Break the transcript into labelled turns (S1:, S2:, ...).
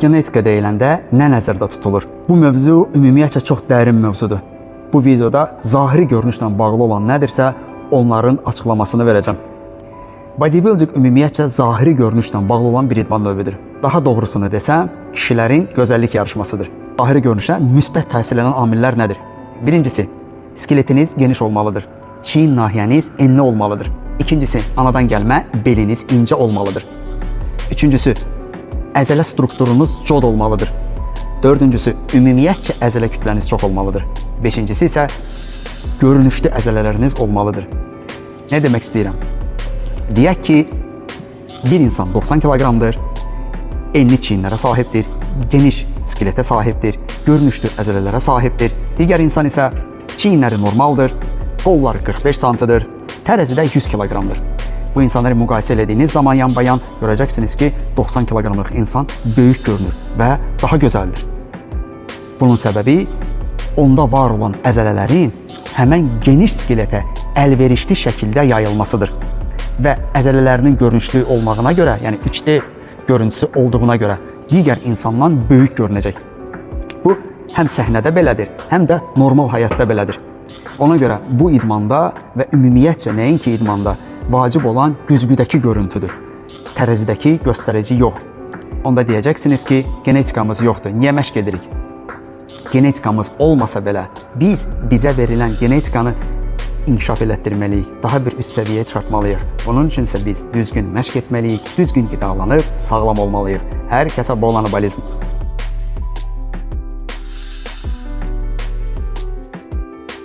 S1: genetika deyiləndə nə nəzərdə tutulur? Bu mövzu ümumiyyətcə çox dərin mövzudur. Bu videoda zahiri görünüşlə bağlı olan nədirsə, onların açıqlamasını verəcəm. Bodybuilding ümumiyyətcə zahiri görünüşlə bağlı olan bir idman növüdür. Daha doğrusunu desəm, kişilərin gözəllik yarışmasıdır. Zahiri görünüşə müsbət təsir edən amillər nədir? Birincisi, skeletiniz geniş olmalıdır. Çiyin nahiyəniz enli olmalıdır. İkincisi, anadan gəlmə beliniz incə olmalıdır. Üçüncüsü, əzələ strukturunuz cod olmalıdır. Dördüncüsü, ümumiyyətcə əzələ kütləniz çox olmalıdır. Beşincisi isə, görünüşlü əzələləriniz olmalıdır. Nə demək istəyirəm? Deyək ki, bir insan 90 kiloqramdır, enli çiyinlərə sahibdir, geniş skeletə sahibdir, görünüşlü əzələlərə sahibdir. Digər insan isə çiyinləri normaldır, qolları 45 santıdır, tərəzidə 100 kiloqramdır. Bu insanları müqayisə elədiyiniz zaman yan-bayan görəcəksiniz ki, 90 kiloqramlıq insan böyük görünür və daha gözəldir. Bunun səbəbi onda var olan əzələlərin həmən geniş skeletə əlverişli şəkildə yayılmasıdır. Və əzələlərinin görünüşlü olmağına görə, yəni 3D görüntüsü olduğuna görə digər insandan böyük görünəcək. Bu, həm səhnədə belədir, həm də normal həyatda belədir. Ona görə bu idmanda və ümumiyyətcə nəinki idmanda vacib olan güzgüdəki görüntüdür. Tərəzidəki göstərici yox. Onda deyəcəksiniz ki, genetikamız yoxdur, niyə məşq edirik? Genetikamız olmasa belə, biz bizə verilən genetikanı inkişaf elətdirməliyik, daha bir üst səviyyəyə çıxartmalıyıq. Bunun üçün isə biz düzgün məşq etməliyik, düzgün qidalanıb, sağlam olmalıyıq. Hər kəsə bol anabolizm.